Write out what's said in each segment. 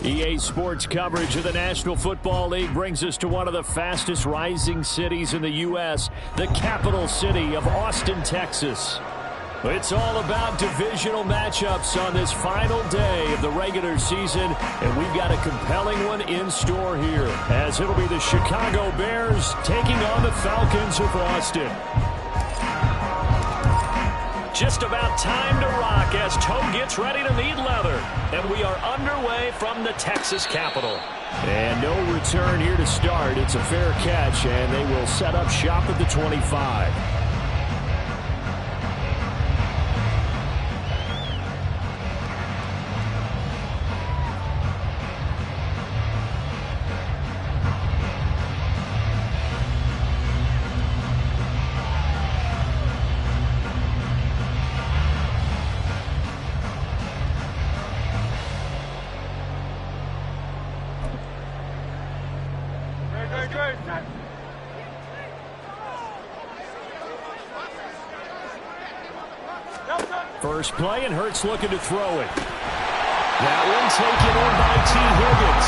EA Sports coverage of the National Football League brings us to one of the fastest rising cities in the U.S., the capital city of Austin, Texas. It's all about divisional matchups on this final day of the regular season, and we've got a compelling one in store here, as it'll be the Chicago Bears taking on the Falcons of Austin. Just about time to rock as Toe gets ready to meet leather. And we are underway from the Texas capital. And no return here to start. It's a fair catch, and they will set up shop at the 25. First play, and Hurts looking to throw it. That one taken in by T. Higgins.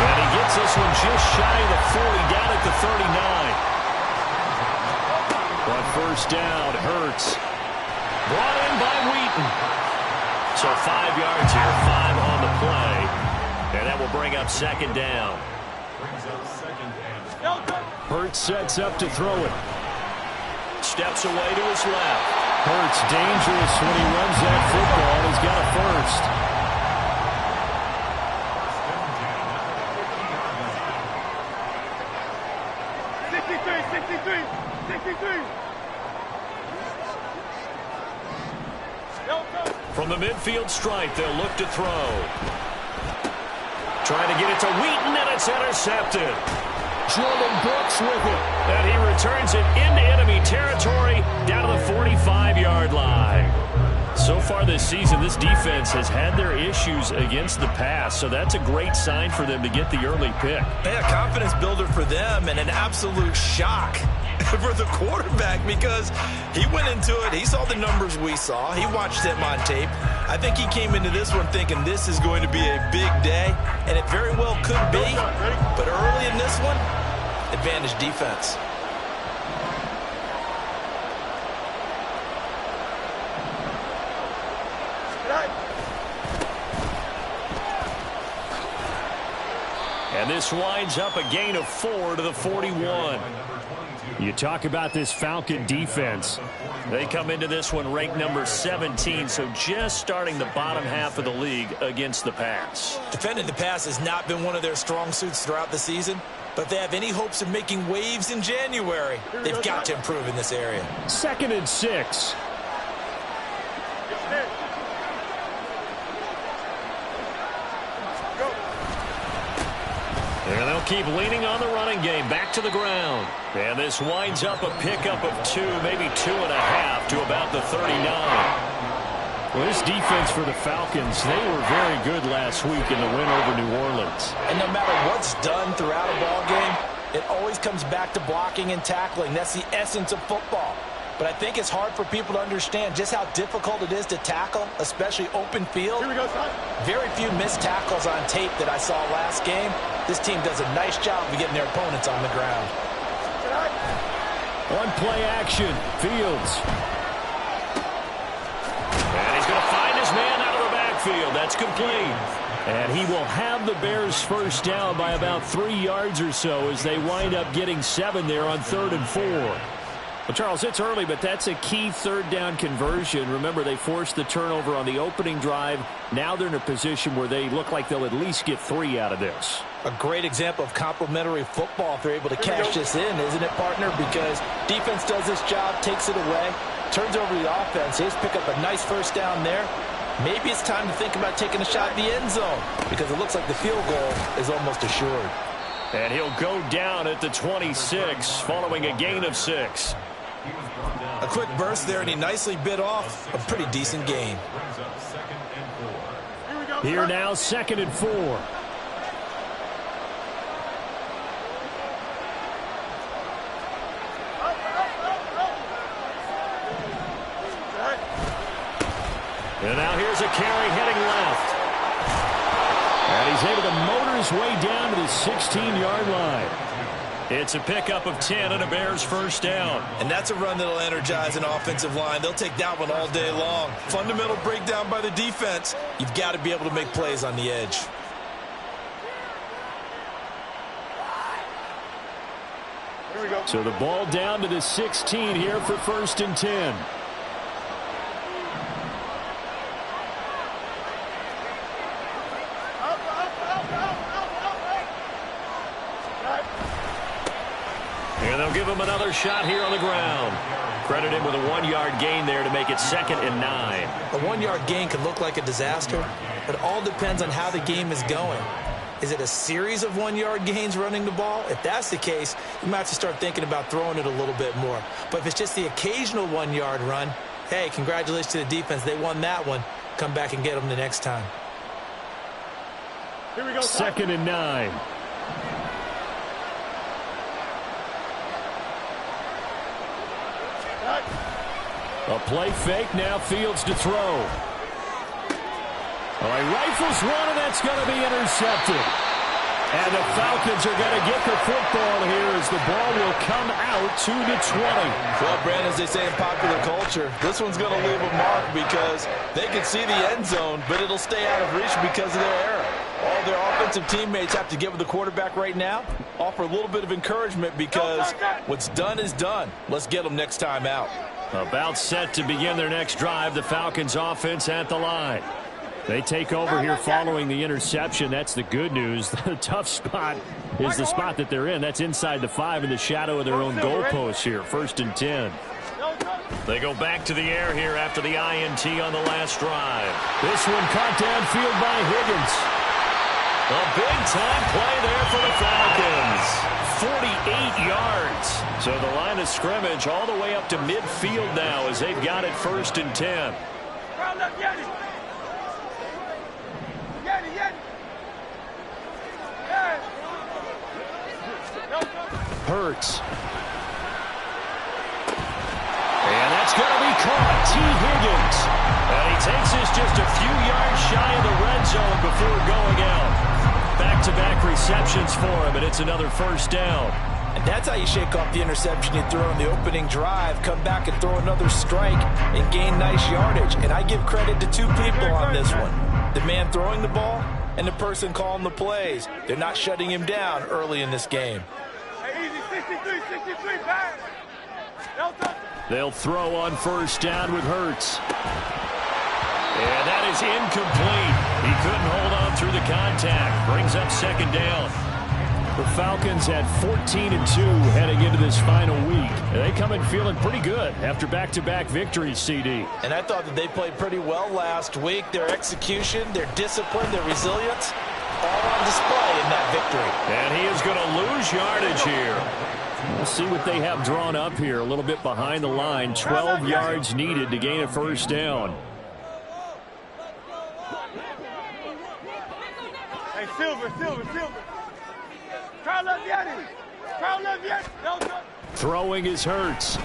And he gets this one just shy of the 40, down at the 39. But first down, Hurts. Brought in by Wheaton. So 5 yards here, 5 on the play. And that will bring up second down. Hurts sets up to throw it. Steps away to his left. Hurts dangerous when he runs that football. He's got a first. From the midfield stripe, they'll look to throw. Trying to get it to Wheaton, and it's intercepted. Jordan Brooks with it. And he returns it into enemy territory down to the 45-yard line. So far this season, this defense has had their issues against the pass, so that's a great sign for them to get the early pick. Yeah, confidence builder for them and an absolute shock for the quarterback because he went into it. He saw the numbers we saw. He watched them on tape. I think he came into this one thinking this is going to be a big day, and it very well could be. But early in this one, advantage defense. And this winds up a gain of 4 to the 41. You talk about this Falcon defense. They come into this one ranked number 17, so just starting the bottom half of the league against the pass. Defending the pass has not been one of their strong suits throughout the season, but if they have any hopes of making waves in January, they've got to improve in this area. 2nd and 6. And they'll keep leaning on the running game. Back to the ground. And this winds up a pickup of 2, maybe 2.5 to about the 39. Well, this defense for the Falcons, they were very good last week in the win over New Orleans. And no matter what's done throughout a ball game, it always comes back to blocking and tackling. That's the essence of football. But I think it's hard for people to understand just how difficult it is to tackle, especially open field. Here we go, son. Very few missed tackles on tape that I saw last game. This team does a nice job of getting their opponents on the ground. On play action, Fields. And he's going to find his man out of the backfield. That's complete. And he will have the Bears first down by about 3 yards or so as they wind up getting 7 there on 3rd and 4. Well, Charles, it's early, but that's a key third down conversion. Remember, they forced the turnover on the opening drive. Now they're in a position where they look like they'll at least get 3 out of this. A great example of complementary football if they're able to cash this in, isn't it, partner? Because defense does this job, takes it away, turns over the offense. They just pick up a nice first down there. Maybe it's time to think about taking a shot at the end zone because it looks like the field goal is almost assured. And he'll go down at the 26 following a gain of 6. A quick burst there, and he nicely bit off a pretty decent gain. Here now, 2nd and 4. And now here's a carry heading left. And he's able to motor his way down to the 16-yard line. It's a pickup of 10 and a Bears first down. And that's a run that'll energize an offensive line. They'll take that one all day long. Fundamental breakdown by the defense. You've got to be able to make plays on the edge. Here we go. So the ball down to the 16 here for first and 10. And they'll give him another shot here on the ground. Credit him with a 1-yard gain there to make it 2nd and 9. A 1-yard gain can look like a disaster, but it all depends on how the game is going. Is it a series of 1-yard gains running the ball? If that's the case, you might have to start thinking about throwing it a little bit more. But if it's just the occasional 1-yard run, hey, congratulations to the defense. They won that one. Come back and get them the next time. Here we go. 2nd and 9. A play fake, now Fields to throw. All right, rifles one, and that's going to be intercepted. And the Falcons are going to get the football here as the ball will come out to the 20. Well, Brandon, as they say in popular culture, this one's going to leave a mark because they can see the end zone, but it'll stay out of reach because of their error. All their offensive teammates have to give the quarterback right now, offer a little bit of encouragement because what's done is done. Let's get them next time out. About set to begin their next drive, the Falcons offense at the line. They take over here following the interception. That's the good news. The tough spot is the spot that they're in. That's inside the 5 in the shadow of their own goalpost here. 1st and 10. They go back to the air here after the INT on the last drive. This one caught downfield by Higgins. A big-time play there for the Falcons. 48 yards. So the line of scrimmage all the way up to midfield now as they've got it 1st and 10. Hurts. And that's going to be caught. T. Higgins. And he takes this just a few yards shy of the red zone before going out. Back-to-back receptions for him, and it's another 1st down. And that's how you shake off the interception you throw in the opening drive. Come back and throw another strike and gain nice yardage. And I give credit to 2 people on this one. The man throwing the ball and the person calling the plays. They're not shutting him down early in this game. They'll throw on 1st down with Hurts. And that is incomplete. He couldn't hold on through the contact. Brings up 2nd down. The Falcons had 14-2 heading into this final week. And they come in feeling pretty good after back-to-back victories, CD. And I thought that they played pretty well last week. Their execution, their discipline, their resilience, all on display in that victory. And he is going to lose yardage here. We'll see what they have drawn up here. A little bit behind the line. 12 yards needed to gain a 1st down. Hey, Silver. Throwing is Hurts.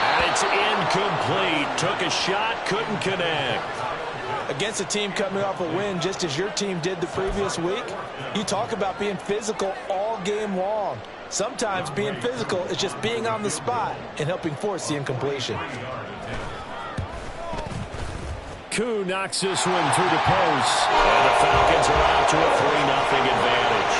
And it's incomplete. Took a shot, couldn't connect. Against a team coming off a win just as your team did the previous week, you talk about being physical all game long. Sometimes being physical is just being on the spot and helping force the incompletion. Koo knocks this one through the post. And the Falcons are out to a 3-0 advantage.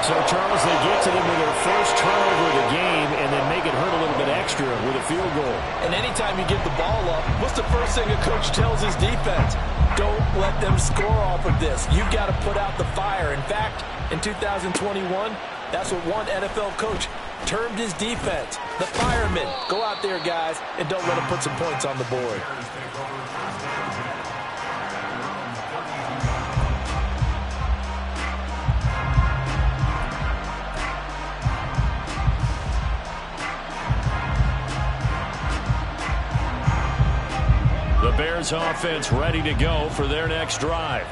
So, Charles, they get to them with their first turnover of the game and then make it hurt a little bit extra with a field goal. And anytime you give the ball up, what's the first thing a coach tells his defense? Don't let them score off of this. You've got to put out the fire. In fact, in 2021, that's what one NFL coach termed his defense. The firemen. Go out there, guys, and don't let them put some points on the board. The Bears offense ready to go for their next drive.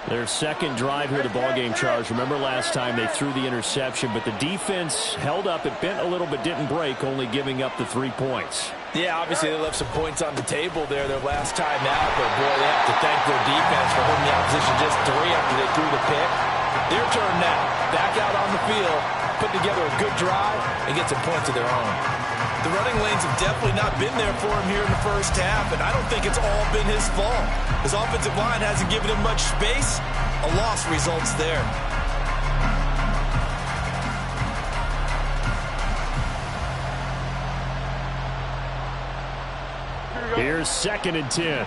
Their 2nd drive here, the ballgame, Charles. Remember last time they threw the interception, but the defense held up. It bent a little but didn't break, only giving up the 3 points. Yeah, obviously they left some points on the table there their last time out, but boy, they have to thank their defense for holding the opposition just 3 after they threw the pick. Their turn now. Back out on the field, put together a good drive, and get some points of their own. The running lanes have definitely not been there for him here in the first half, and I don't think it's all been his fault. His offensive line hasn't given him much space. A loss results there. Here's 2nd and 10.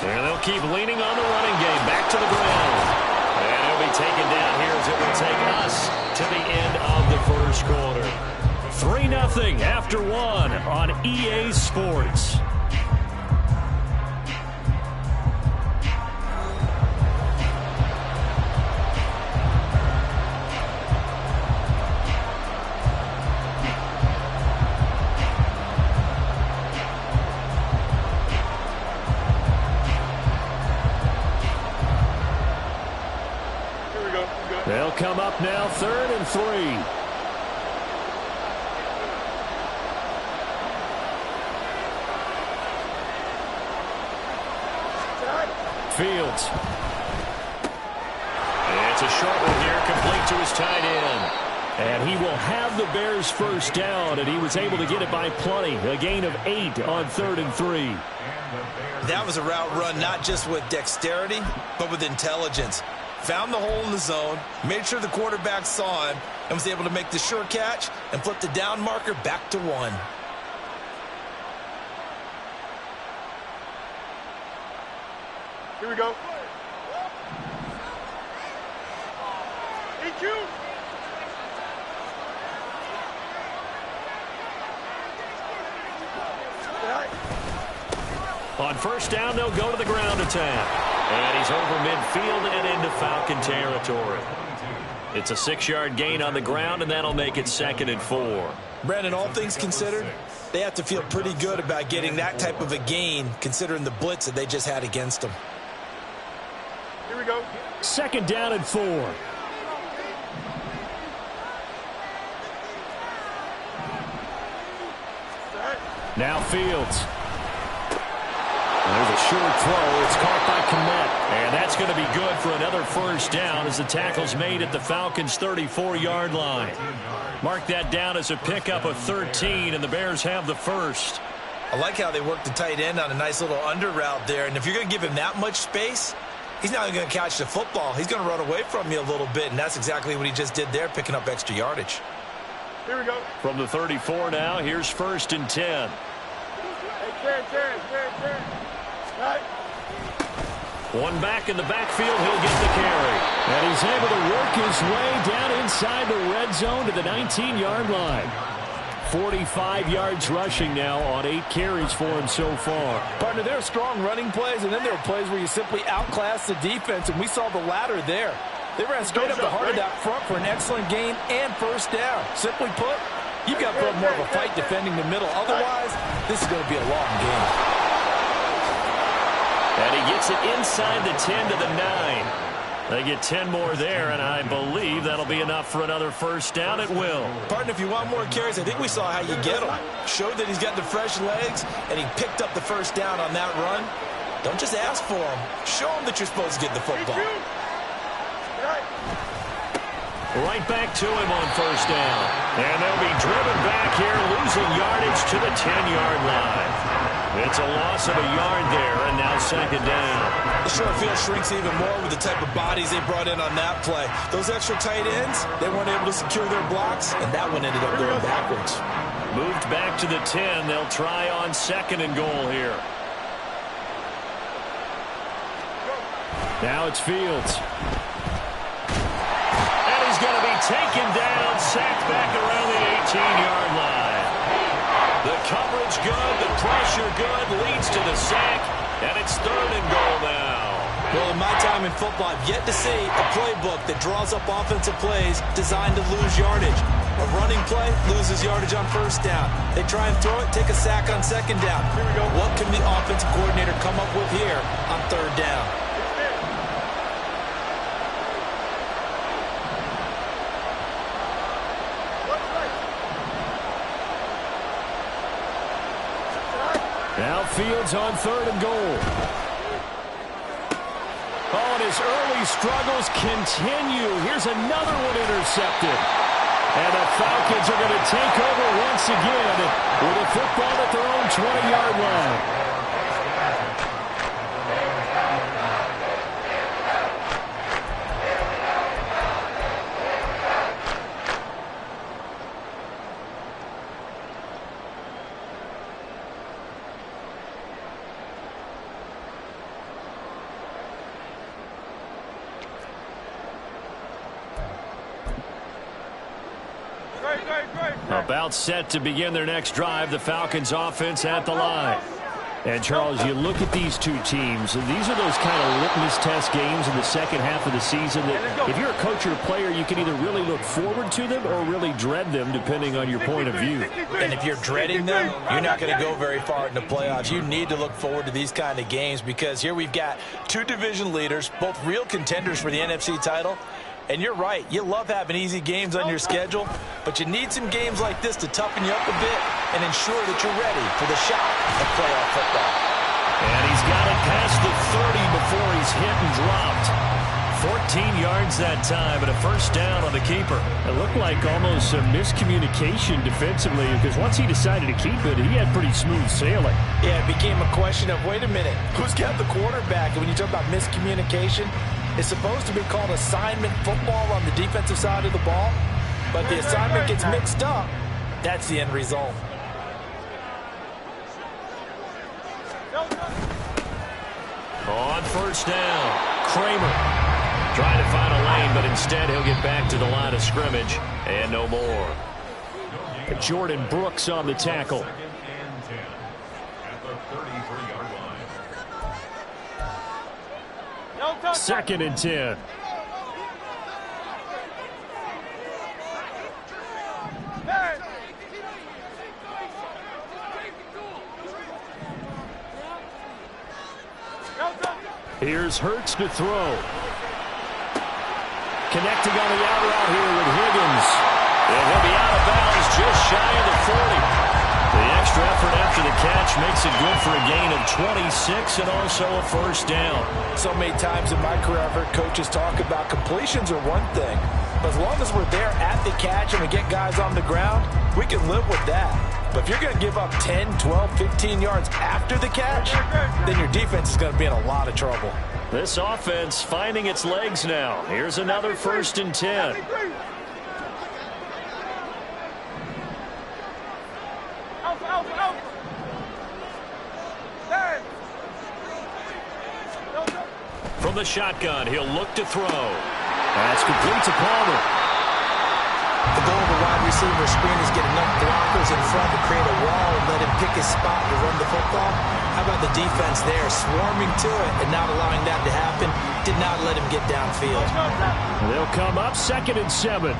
And they'll keep leaning on the running game. Back to the ground. And he'll be taken down here as it will take us to the end of the first quarter. 3-0 after 1 on EA Sports. They'll come up now 3rd and 3. Fields. And it's a short one here, complete to his tight end. And he will have the Bears first down, and he was able to get it by plenty. A gain of 8 on 3rd and 3. That was a route run not just with dexterity, but with intelligence. Found the hole in the zone, made sure the quarterback saw him, and was able to make the sure catch and flip the down marker back to 1. Here we go. EQ. On first down, they'll go to the ground attack. And he's over midfield and into Falcon territory. It's a 6-yard gain on the ground, and that'll make it 2nd and 4. Brandon, all things considered, they have to feel pretty good about getting that type of a gain, considering the blitz that they just had against them. Here we go. 2nd down and 4. Now Fields. There's a short throw. It's caught by Kmet. And that's going to be good for another first down as the tackle's made at the Falcons' 34-yard line. Mark that down as a pickup of 13, and the Bears have the first. I like how they worked the tight end on a nice little under route there. And if you're going to give him that much space, he's not going to catch the football. He's going to run away from you a little bit, and that's exactly what he just did there, picking up extra yardage. Here we go. From the 34 now, here's 1st and 10. Hey, turn. Right. One back in the backfield, he'll get the carry. And he's able to work his way down inside the red zone to the 19-yard line. 45 yards rushing now on 8 carries for him so far. Partner, there are strong running plays, and then there are plays where you simply outclass the defense, and we saw the latter there. They ran straight up the heart of that front for an excellent gain and first down. Simply put, you've got to put up more of a fight defending the middle. Otherwise, this is going to be a long game. And he gets it inside the 10 to the 9. They get 10 more there, and I believe that'll be enough for another first down. It will. Partner, if you want more carries, I think we saw how you get them. Showed that he's got the fresh legs, and he picked up the first down on that run. Don't just ask for him. Show him that you're supposed to get the football. Right back to him on first down. And they'll be driven back here, losing yardage to the 10-yard line. It's a loss of a yard there, and now 2nd down. The short field shrinks even more with the type of bodies they brought in on that play. Those extra tight ends, they weren't able to secure their blocks, and that one ended up going backwards. Moved back to the 10. They'll try on 2nd and goal here. Now it's Fields. And he's going to be taken down, sacked back around the 18-yard line. The coverage good, the pressure good, leads to the sack, and it's 3rd and goal now. Well, in my time in football, I've yet to see a playbook that draws up offensive plays designed to lose yardage. A running play loses yardage on first down. They try and throw it, take a sack on 2nd down. Here we go. What can the offensive coordinator come up with here on 3rd down? Now Fields on 3rd and goal. Oh, and his early struggles continue. Here's another one intercepted. And the Falcons are going to take over once again with a football at their own 20-yard line. About set to begin their next drive, the Falcons offense at the line. And, Charles, you look at these two teams, these are those kind of litmus test games in the second half of the season that if you're a coach or a player, you can either really look forward to them or really dread them, depending on your point of view. And if you're dreading them, you're not going to go very far in the playoffs. You need to look forward to these kind of games because here we've got two division leaders, both real contenders for the NFC title. And you're right, you love having easy games on your schedule, but you need some games like this to toughen you up a bit and ensure that you're ready for the shot of playoff football. And he's got it past the 30 before he's hit and dropped. 14 yards that time and a first down on the keeper. It looked like almost some miscommunication defensively because once he decided to keep it, he had pretty smooth sailing. Yeah, it became a question of, wait a minute, who's got the quarterback? And when you talk about miscommunication, it's supposed to be called assignment football on the defensive side of the ball, but the assignment gets mixed up. That's the end result. On first down, Kramer trying to find a lane, but instead he'll get back to the line of scrimmage and no more. Jordan Brooks on the tackle. Second and 10. Here's Hurts to throw. Connecting on the out route here with Higgins. And he'll be out of bounds just shy of the 40. The extra effort after the catch makes it good for a gain of 26 and also a first down. So many times in my career I've heard coaches talk about completions are one thing, but as long as we're there at the catch and we get guys on the ground, we can live with that. But if you're going to give up 10, 12, 15 yards after the catch, then your defense is going to be in a lot of trouble. This offense finding its legs now. Here's another first and 10. From the shotgun, he'll look to throw. That's complete to Palmer. The goal of a wide receiver screen is get enough blockers in front to create a wall and let him pick his spot to run the football. How about the defense there, swarming to it and not allowing that to happen? Did not let him get downfield. They'll come up 2nd and 7.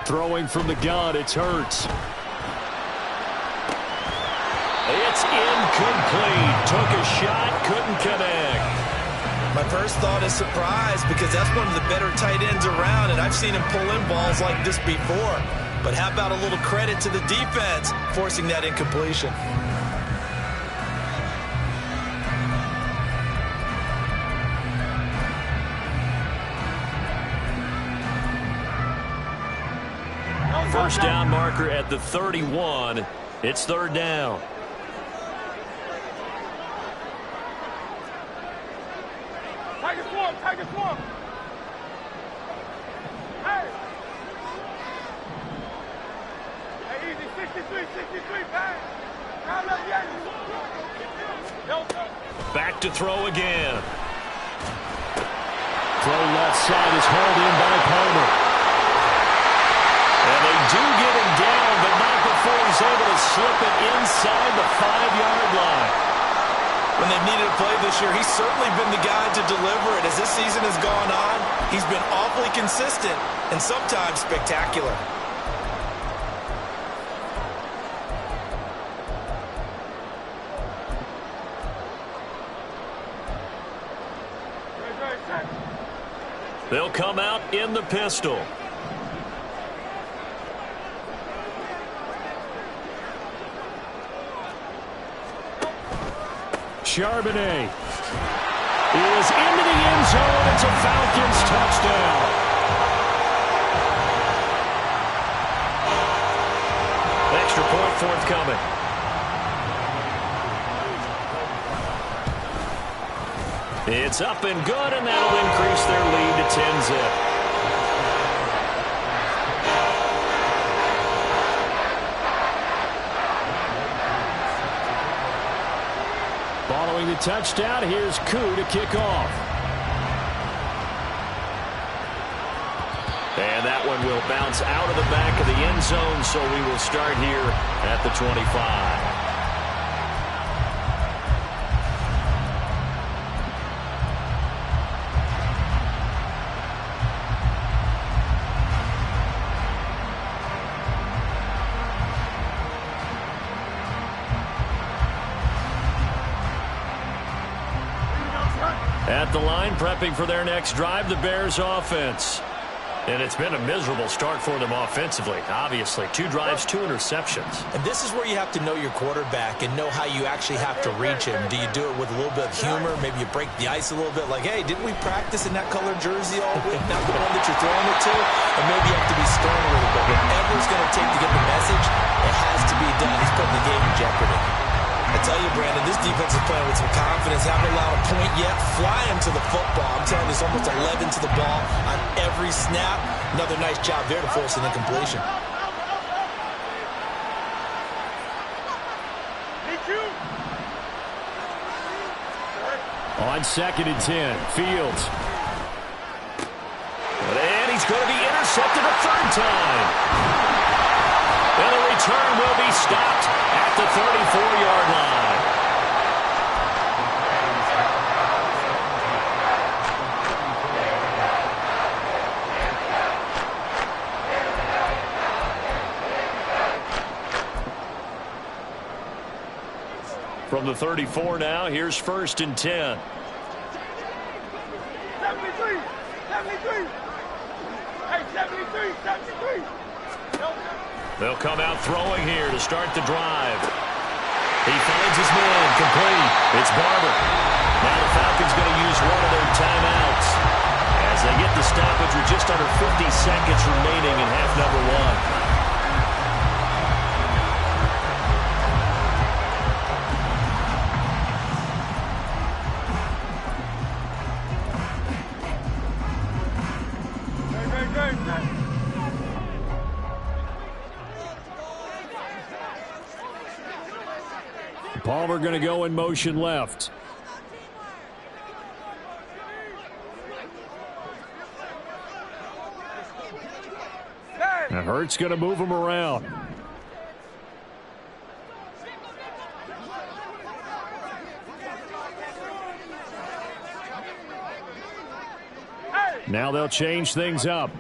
Throwing from the gun, it's Hurts. It's incomplete. Took a shot, couldn't connect. My first thought is surprise because that's one of the better tight ends around, and I've seen him pull in balls like this before. But how about a little credit to the defense forcing that incompletion? First down marker at the 31. It's 3rd down. Take a swamp. Hey, easy, 63, bang. Back to throw again. Throw left side is hauled in by Palmer. And they do get him down, but not before he's able to slip it inside the 5-yard line. When they've needed a play this year, he's certainly been the guy to deliver it. As this season has gone on, he's been awfully consistent and sometimes spectacular. They'll come out in the pistol. Charbonnet is into the end zone. It's a Falcons touchdown. Extra point forthcoming. It's up and good, and that'll increase their lead to 10-zip. Following the touchdown, here's Koo to kick off. And that one will bounce out of the back of the end zone, so we will start here at the 25. At the line, prepping for their next drive, the Bears offense. And it's been a miserable start for them offensively. Obviously, 2 drives, 2 interceptions. And this is where you have to know your quarterback and know how you actually have to reach him. Do you do it with a little bit of humor? Maybe you break the ice a little bit like, hey, didn't we practice in that colored jersey all week? Not the one that you're throwing it to? And maybe you have to be stern a little bit. Whatever it's going to take to get the message, it has to be done. He's putting the game in jeopardy. I tell you, Brandon, this defense is playing with some confidence. Haven't allowed a point yet. Flying to the football. I'm telling you, it's almost 11 to the ball on every snap. Another nice job there to force an incompletion. On 2nd and 10, Fields. And he's going to be intercepted a 3rd time. And the return will be stopped at the 34-yard line. From the 34 now, here's 1st and 10. 73, 73. Hey, 73, 73. They'll come out throwing here to start the drive. He finds his man, complete. It's Barber. Now the Falcons going to use one of their timeouts as they get the stoppage with just under 50 seconds remaining in half number 1. Palmer going to go in motion left. And Hurts going to move him around. Now they'll change things up.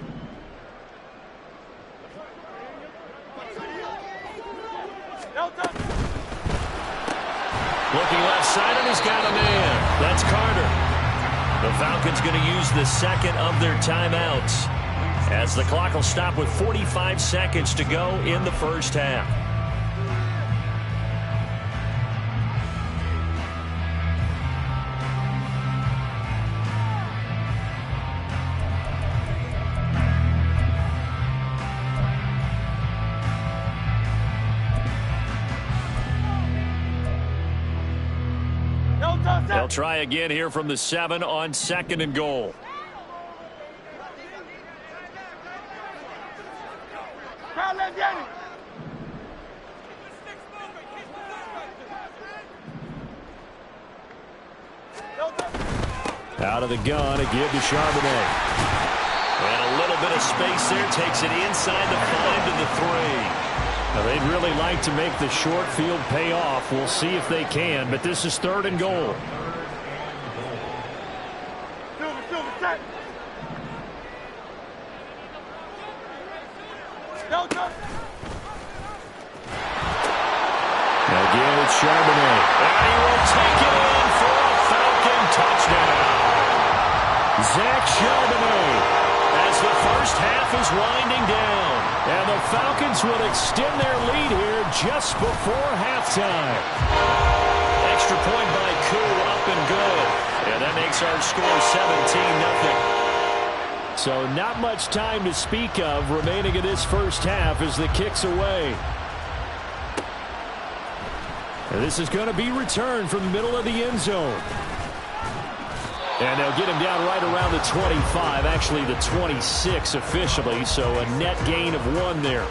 Looking left side, and he's got a man. That's Carter. The Falcons going to use the 2nd of their timeouts as the clock will stop with 45 seconds to go in the 1st half. They'll try again here from the 7 on 2nd and goal. Out of the gun, a give to Charbonnet. And a little bit of space there, takes it inside the 5 to the 3. Now, they'd really like to make the short field pay off. We'll see if they can, but this is 3rd and goal. Again, it's Charbonnet. And he will take it in for a Falcon touchdown. Zach Charbonnet Falcons will extend their lead here just before halftime. Extra point by Koo, up and good. And that makes our score 17-0. So not much time to speak of remaining in this first half as the kick's away. And this is going to be returned from the middle of the end zone. And they'll get him down right around the 25, actually the 26 officially, so a net gain of 1 there.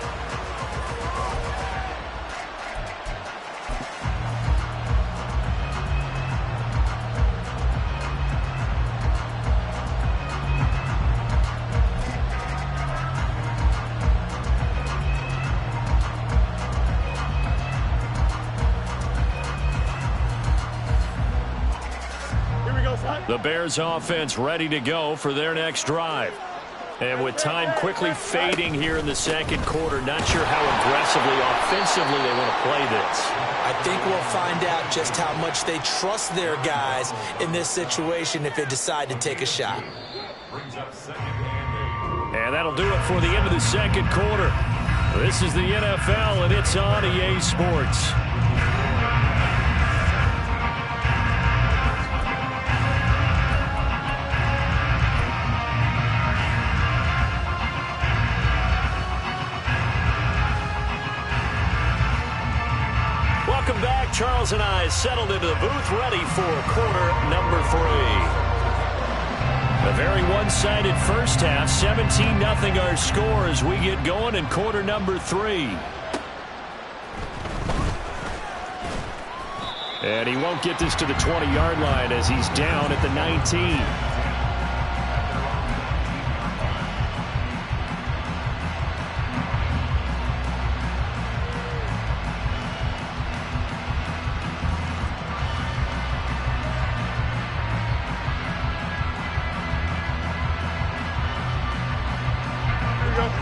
The Bears offense ready to go for their next drive. And with time quickly fading here in the second quarter, not sure how aggressively, offensively they want to play this. I think we'll find out just how much they trust their guys in this situation if they decide to take a shot. And that'll do it for the end of the second quarter. This is the NFL, and it's on EA Sports. Welcome back. Charles and I settled into the booth, ready for quarter number 3. A very one-sided first half, 17-0 our score as we get going in quarter number 3. And he won't get this to the 20-yard line as he's down at the 19.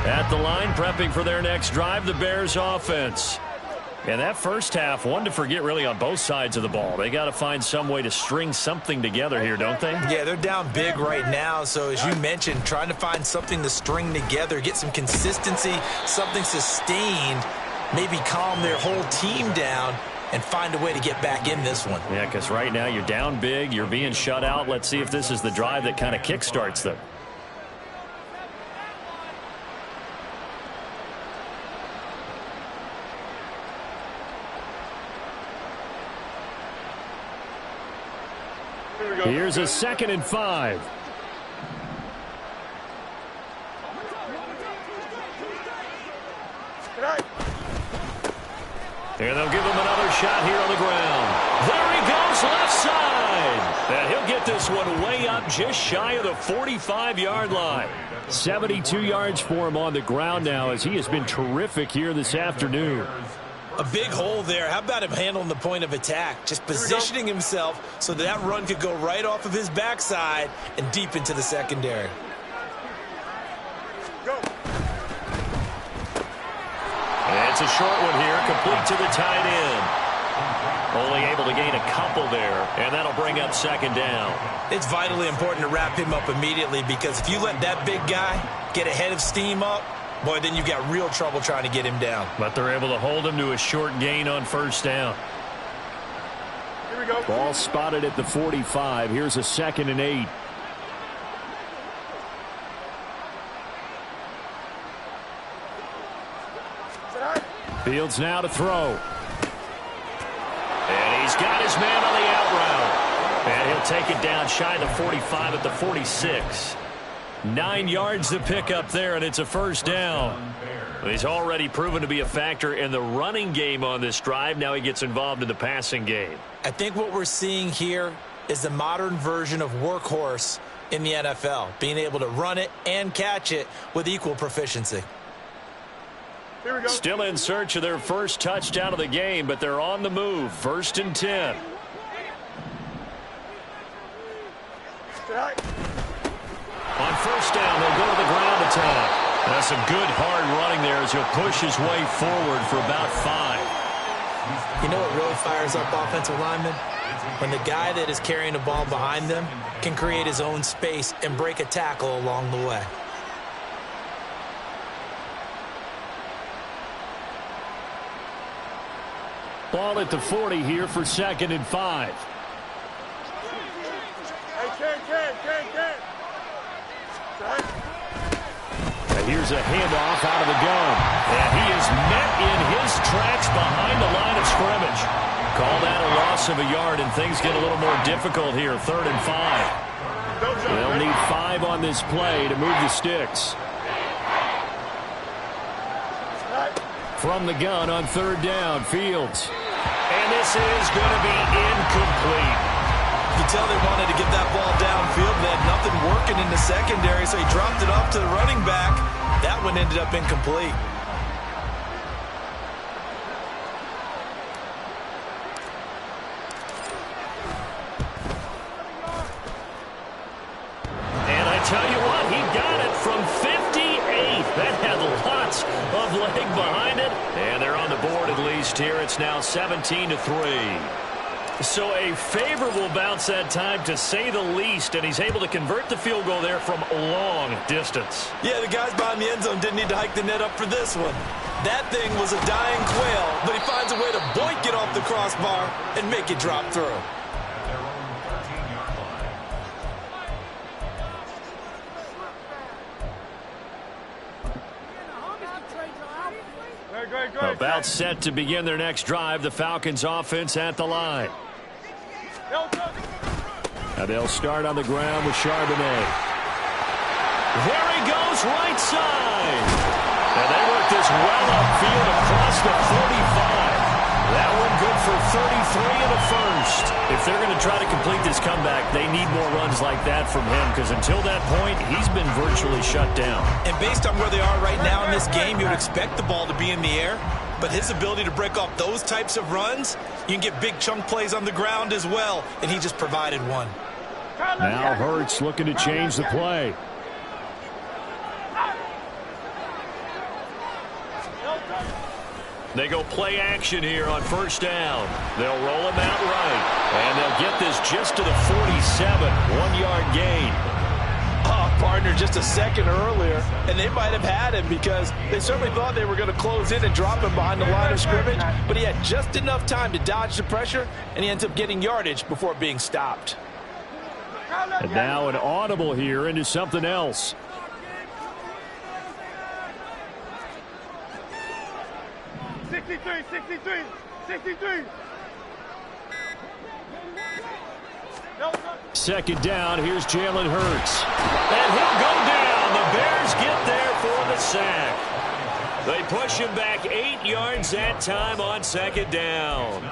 At the line, prepping for their next drive, the Bears offense. And that first half, one to forget really on both sides of the ball. They got to find some way to string something together here, don't they? Yeah, they're down big right now. So as you mentioned, trying to find something to string together, get some consistency, something sustained, maybe calm their whole team down and find a way to get back in this one. Yeah, because right now you're down big, you're being shut out. Let's see if this is the drive that kind of kickstarts them. Here's a 2nd and 5. And they'll give him another shot here on the ground. There he goes, left side. And he'll get this one way up just shy of the 45-yard line. 72 yards for him on the ground now as he has been terrific here this afternoon. A big hole there. How about him handling the point of attack? Just positioning himself so that run could go right off of his backside and deep into the secondary. Go. And it's a short one here, complete to the tight end. Only able to gain a couple there, and that'll bring up 2nd down. It's vitally important to wrap him up immediately because if you let that big guy get ahead of steam up, boy, then you've got real trouble trying to get him down. But they're able to hold him to a short gain on 1st down. Here we go. Ball spotted at the 45. Here's a 2nd and 8. Fields now to throw. And he's got his man on the out route. And he'll take it down shy of the 45 at the 46. 9 yards to pick up there, and it's a 1st down. He's already proven to be a factor in the running game on this drive. Now he gets involved in the passing game. I think what we're seeing here is the modern version of workhorse in the NFL, being able to run it and catch it with equal proficiency. Here we go. Still in search of their first touchdown of the game, but they're on the move. 1st and 10. On 1st down, they'll go to the ground attack. That's some good hard running there as he'll push his way forward for about 5. You know what really fires up offensive linemen? When the guy that is carrying the ball behind them can create his own space and break a tackle along the way. Ball at the 40 here for 2nd and 5. And here's a handoff out of the gun. And he is met in his tracks behind the line of scrimmage. Call that a loss of a yard, and things get a little more difficult here. 3rd and 5. They'll need 5 on this play to move the sticks. From the gun on 3rd down, Fields. And this is going to be incomplete. You can tell they wanted to get that ball downfield. They had nothing working in the secondary, so he dropped it off to the running back. That one ended up incomplete. And I tell you what, he got it from 58. That had lots of leg behind it. And they're on the board at least here. It's now 17-3. So a favorable bounce that time, to say the least, and he's able to convert the field goal there from a long distance. Yeah, the guys behind the end zone didn't need to hike the net up for this one. That thing was a dying quail, but he finds a way to boink it off the crossbar and make it drop through. About set to begin their next drive, the Falcons offense at the line. Now they'll start on the ground with Charbonnet. There he goes, right side. And they work this well upfield across the 45. That one good for 33 and a first. If they're going to try to complete this comeback, they need more runs like that from him, because until that point, he's been virtually shut down. And based on where they are right now in this game, you would expect the ball to be in the air. But his ability to break off those types of runs, you can get big chunk plays on the ground as well, and he just provided one. Now Hurts looking to change the play. They go play action here on 1st down. They'll roll him out right, and they'll get this just to the 47, 1-yard gain. Partner just a second earlier, and they might have had him because they certainly thought they were going to close in and drop him behind the line of scrimmage, but he had just enough time to dodge the pressure, and he ends up getting yardage before being stopped. And now an audible here into something else. Second down, here's Jalen Hurts. And he'll go down. The Bears get there for the sack. They push him back 8 yards that time on 2nd down.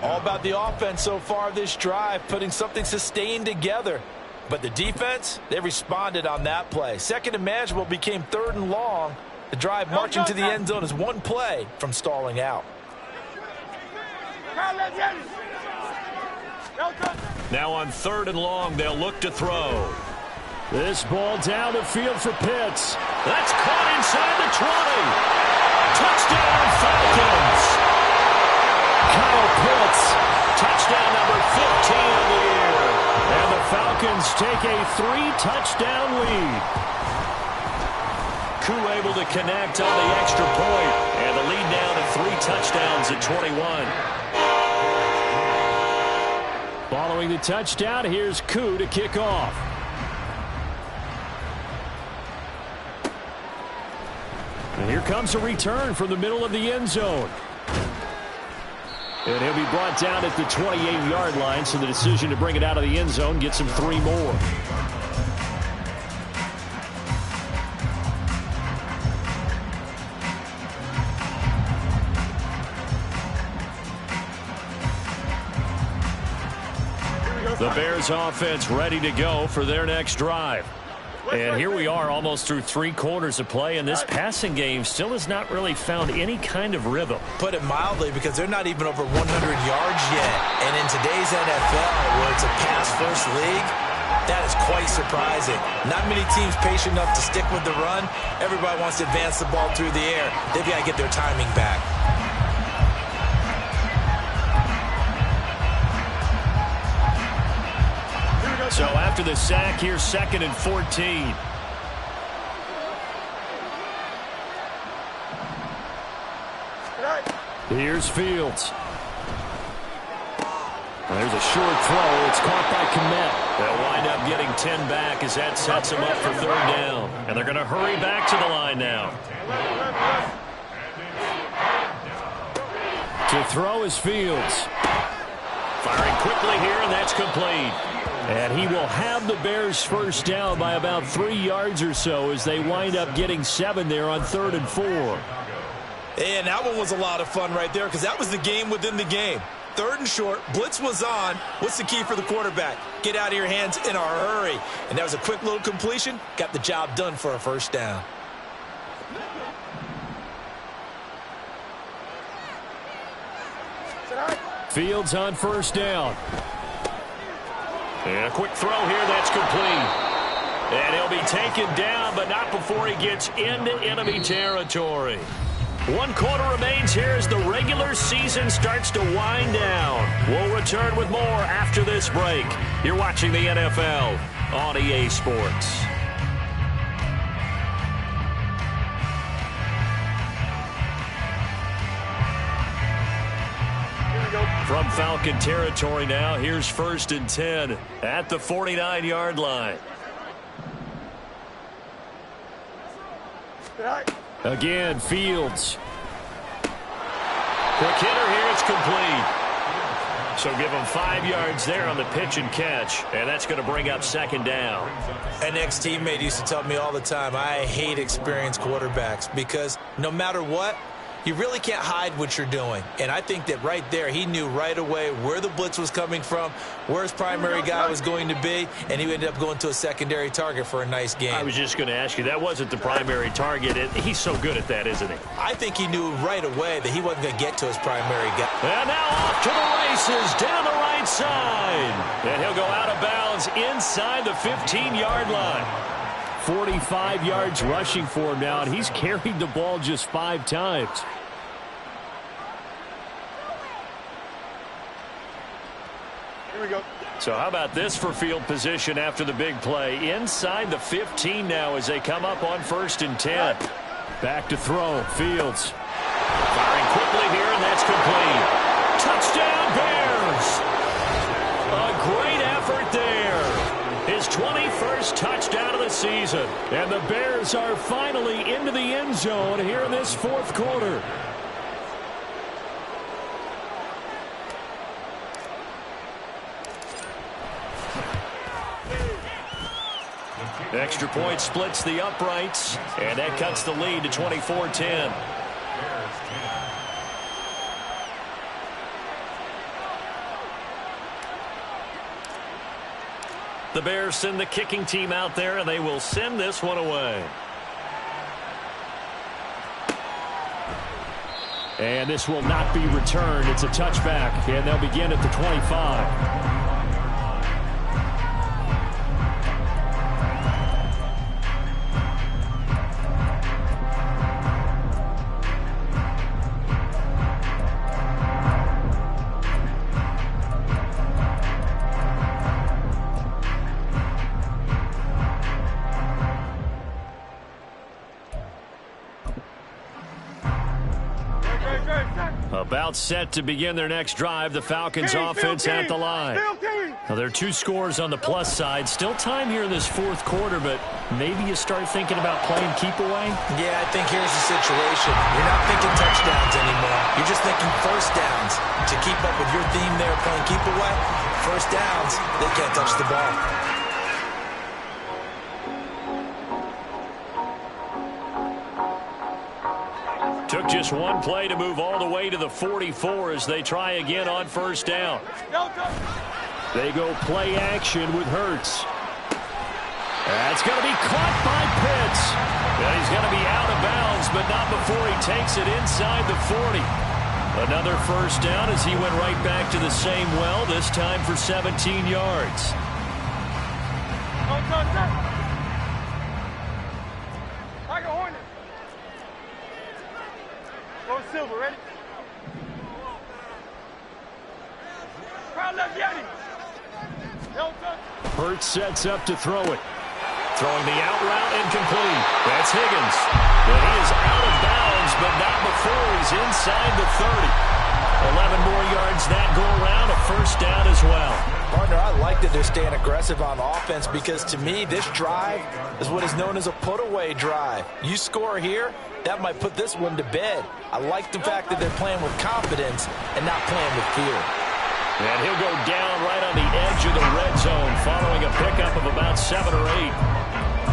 All about the offense so far this drive, putting something sustained together. But the defense, they responded on that play. 2nd and manageable became 3rd and long. The drive marching to the end zone is one play from stalling out. Now on 3rd and long, they'll look to throw. This ball down the field for Pitts. That's caught inside the 20. Touchdown, Falcons. Kyle Pitts, touchdown number 15 of the year. And the Falcons take a 3-touchdown lead. Koo able to connect on the extra point. And the lead now to 3 touchdowns at 21. Following the touchdown, here's Koo to kick off. And here comes a return from the middle of the end zone. And he'll be brought down at the 28-yard line, so the decision to bring it out of the end zone gets him 3 more. The Bears offense ready to go for their next drive. And here we are almost through 3 quarters of play, and this passing game still has not really found any kind of rhythm. Put it mildly, because they're not even over 100 yards yet. And in today's NFL, where it's a pass-first league, that is quite surprising. Not many teams patient enough to stick with the run. Everybody wants to advance the ball through the air. They've got to get their timing back. So after the sack, here's 2nd and 14. Here's Fields. There's a short throw. It's caught by Kmet. They'll wind up getting 10 back as that sets them up for third down. And they're going to hurry back to the line now. To throw is Fields. Firing quickly here, and that's complete. And he will have the Bears first down by about 3 yards or so as they wind up getting 7 there on 3rd and 4. And that one was a lot of fun right there because that was the game within the game. 3rd and short, blitz was on. What's the key for the quarterback? Get out of your hands in a hurry. And that was a quick little completion. Got the job done for a first down. Fields on first down. And a quick throw here, that's complete. And he'll be taken down, but not before he gets into enemy territory. 1 quarter remains here as the regular season starts to wind down. We'll return with more after this break. You're watching the NFL on EA Sports. From Falcon territory now, here's 1st and 10 at the 49-yard line. Again, Fields. Quick hitter here, it's complete. So give him 5 yards there on the pitch and catch, and that's going to bring up 2nd down. An ex-teammate used to tell me all the time, I hate experienced quarterbacks because no matter what, you really can't hide what you're doing. And I think that right there, he knew right away where the blitz was coming from, where his primary guy was going to be, and he ended up going to a secondary target for a nice game. I was just going to ask you, that wasn't the primary target. He's so good at that, isn't he? I think he knew right away that he wasn't going to get to his primary guy. And now off to the races, down the right side. And he'll go out of bounds inside the 15-yard line. 45 yards rushing for him now, and he's carried the ball just 5 times. Here we go. So how about this for field position after the big play? Inside the 15 now as they come up on 1st and 10. Back to throw, Fields. Firing quickly here, and that's complete. Touchdown, Bears! A great effort there. His 21st touchdown of the season. And the Bears are finally into the end zone here in this 4th quarter. Extra point splits the uprights, and that cuts the lead to 24-10. The Bears send the kicking team out there, and they will send this one away. And this will not be returned. It's a touchback, and they'll begin at the 25. About set to begin their next drive. The Falcons offense at the line. Now, there are 2 scores on the plus side. Still time here in this 4th quarter, but maybe you start thinking about playing keep away? Yeah, I think here's the situation. You're not thinking touchdowns anymore. You're just thinking first downs. To keep up with your theme there, playing keep away, first downs, they can't touch the ball. Took just 1 play to move all the way to the 44 as they try again on 1st down. They go play action with Hurts. That's going to be caught by Pitts. And he's going to be out of bounds, but not before he takes it inside the 40. Another first down as he went right back to the same well, this time for 17 yards. Silver, ready? Hurts sets up to throw it. Throwing the out route incomplete. That's Higgins. And he is out of bounds, but not before he's inside the 30. 11 more yards that go around, a first down as well. Partner, I like that they're staying aggressive on offense because, to me, this drive is what is known as a put-away drive. You score here, that might put this one to bed. I like the fact that they're playing with confidence and not playing with fear. And he'll go down right on the edge of the red zone following a pickup of about 7 or 8.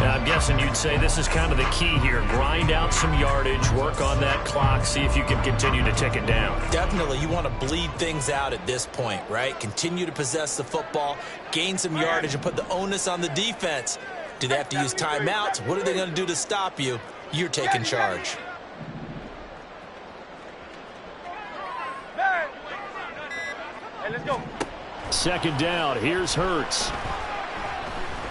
Now, I'm guessing you'd say this is kind of the key here. Grind out some yardage, work on that clock, see if you can continue to tick it down. Definitely. You want to bleed things out at this point, right? Continue to possess the football, gain some yardage, and put the onus on the defense. Do they have to use timeouts? What are they going to do to stop you? You're taking charge. Hey, let's go. Second down. Here's Hurts.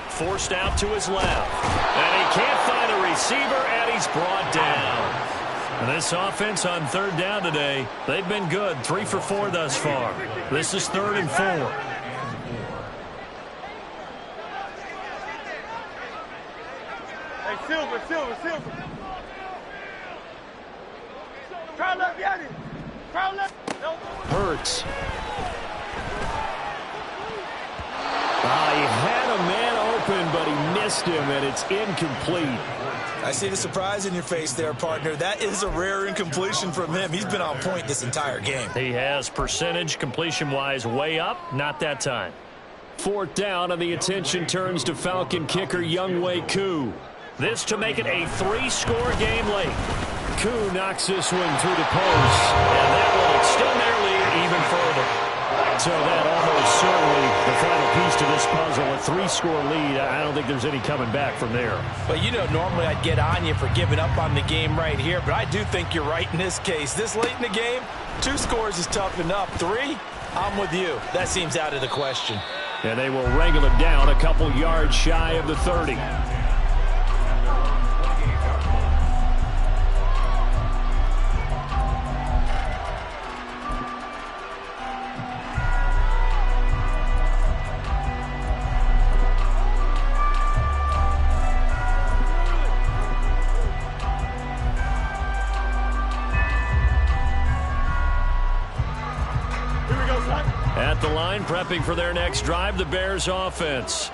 Forced out to his left. And he can't find a receiver, and he's brought down. And this offense on third down today, they've been good. 3 for 4 thus far. This is 3rd and 4. Hey, Silver. Try left, Yanni. Try left. No. Hurts. He had a man open, but he missed him, and it's incomplete. I see the surprise in your face there, partner. That is a rare incompletion from him. He's been on point this entire game. He has percentage completion-wise way up, not that time. 4th down, and the attention turns to Falcon kicker Younghoe Koo. This to make it a 3-score game late. Koo knocks this one through the post, and that will extend their lead even further. So that almost certainly the final piece to this puzzle, a 3-score lead. I don't think there's any coming back from there. But, you know, normally I'd get on you for giving up on the game right here, but I do think you're right in this case. This late in the game, 2 scores is tough enough. 3, I'm with you. That seems out of the question. And they will wrangle him down a couple yards shy of the 30. At the line, prepping for their next drive, the Bears offense.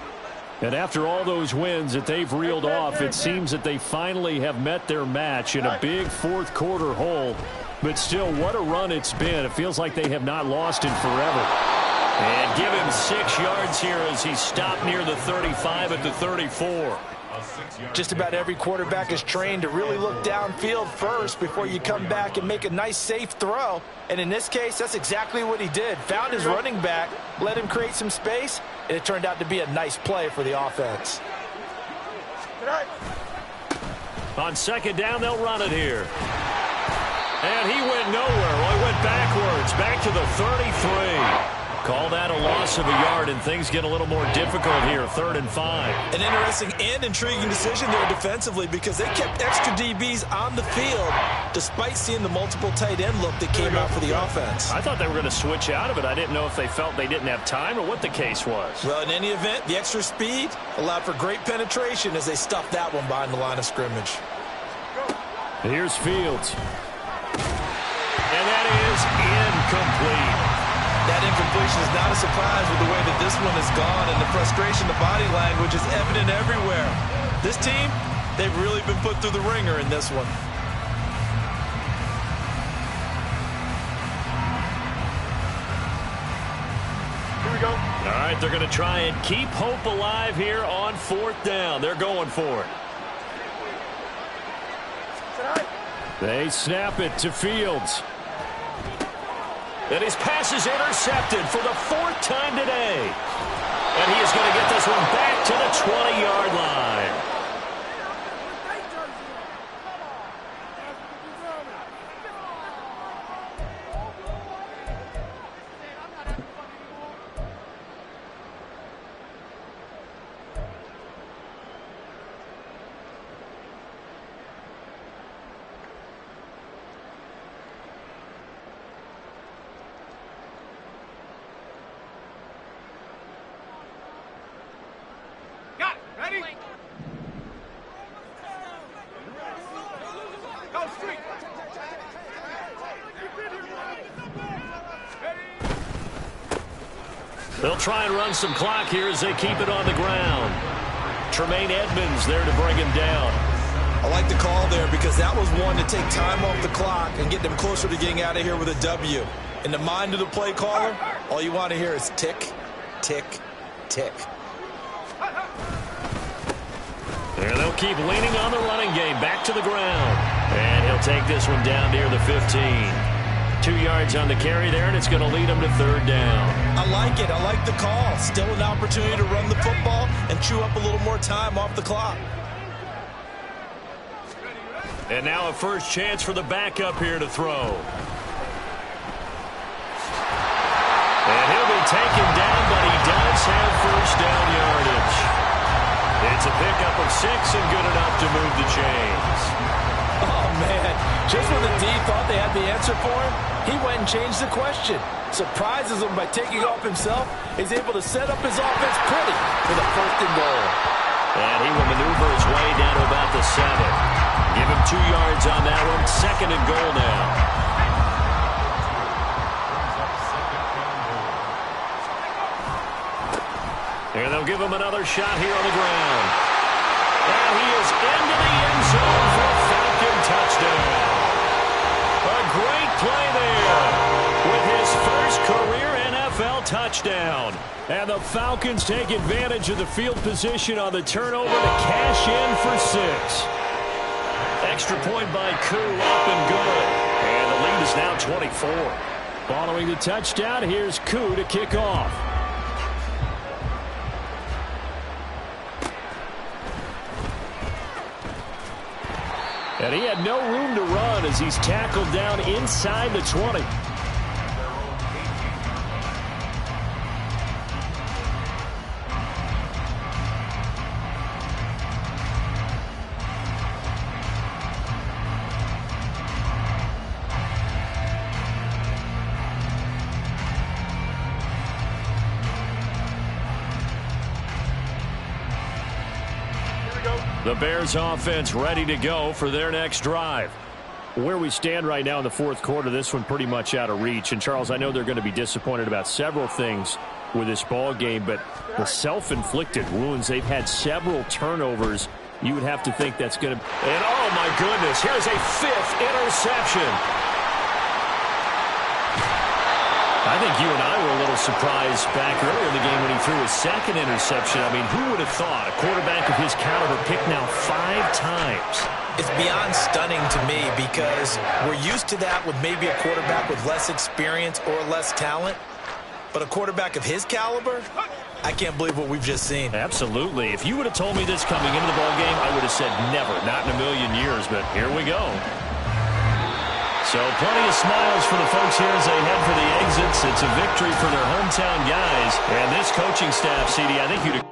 And after all those wins that they've reeled off, it seems that they finally have met their match in a big 4th quarter hole. But still, what a run it's been. It feels like they have not lost in forever. And give him 6 yards here as he stopped near the 35 at the 34. Just about every quarterback is trained to really look downfield first before you come back and make a nice, safe throw. And in this case, that's exactly what he did. Found his running back, let him create some space, and it turned out to be a nice play for the offense. On 2nd down, they'll run it here. And he went nowhere. Well, he went backwards, back to the 33. Call that a loss of a yard, and things get a little more difficult here, 3rd and 5. An interesting and intriguing decision there defensively because they kept extra DBs on the field despite seeing the multiple tight end look that came out for the offense. I thought they were going to switch out of it. I didn't know if they felt they didn't have time or what the case was. Well, in any event, the extra speed allowed for great penetration as they stuffed that one behind the line of scrimmage. Here's Fields. And that is incomplete. That incompletion is not a surprise with the way that this one has gone, and the frustration, the body language is evident everywhere. This team, they've really been put through the ringer in this one. Here we go. All right, they're going to try and keep hope alive here on 4th down. They're going for it. They snap it to Fields. And his pass is intercepted for the 4th time today. And he is going to get this one back to the 20-yard line. They'll try and run some clock here as they keep it on the ground. Tremaine Edmonds there to bring him down. I like the call there because that was one to take time off the clock and get them closer to getting out of here with a W. In the mind of the play caller, all you want to hear is tick, tick, tick. And they'll keep leaning on the running game. Back to the ground. And he'll take this one down near the 15. 2 yards on the carry there, and it's going to lead him to third down. I like it. I like the call. Still an opportunity to run the football and chew up a little more time off the clock. And now a first chance for the backup here to throw. And he'll be taken down, but he does have first down yardage. It's a pickup of 6 and good enough to move the chains. Oh, man. Just when the D thought they had the answer for him, he went and changed the question. Surprises him by taking off himself. He's able to set up his offense pretty for the first and goal. And he will maneuver his way down to about the 7. Give him 2 yards on that one. Second and goal now. And they'll give him another shot here on the ground. And he is into the end zone for a Falcon touchdown. A great play there with his first career NFL touchdown. And the Falcons take advantage of the field position on the turnover to cash in for 6. Extra point by Koo, up and good. And the lead is now 24. Following the touchdown, here's Koo to kick off. And he had no room to run as he's tackled down inside the 20. The Bears offense ready to go for their next drive. Where we stand right now in the fourth quarter, this one pretty much out of reach. And, Charles, I know they're going to be disappointed about several things with this ball game, but the self-inflicted wounds, they've had several turnovers. You would have to think that's going to... And, oh, my goodness, here's a 5th interception. I think you and I were a little surprised back earlier in the game when he threw his 2nd interception. I mean, who would have thought a quarterback of his caliber picked now 5 times? It's beyond stunning to me because we're used to that with maybe a quarterback with less experience or less talent. But a quarterback of his caliber, I can't believe what we've just seen. Absolutely. If you would have told me this coming into the ballgame, I would have said never, not in a million years. But here we go. So plenty of smiles for the folks here as they head for the exits. It's a victory for their hometown guys. And this coaching staff, CD, I think you'd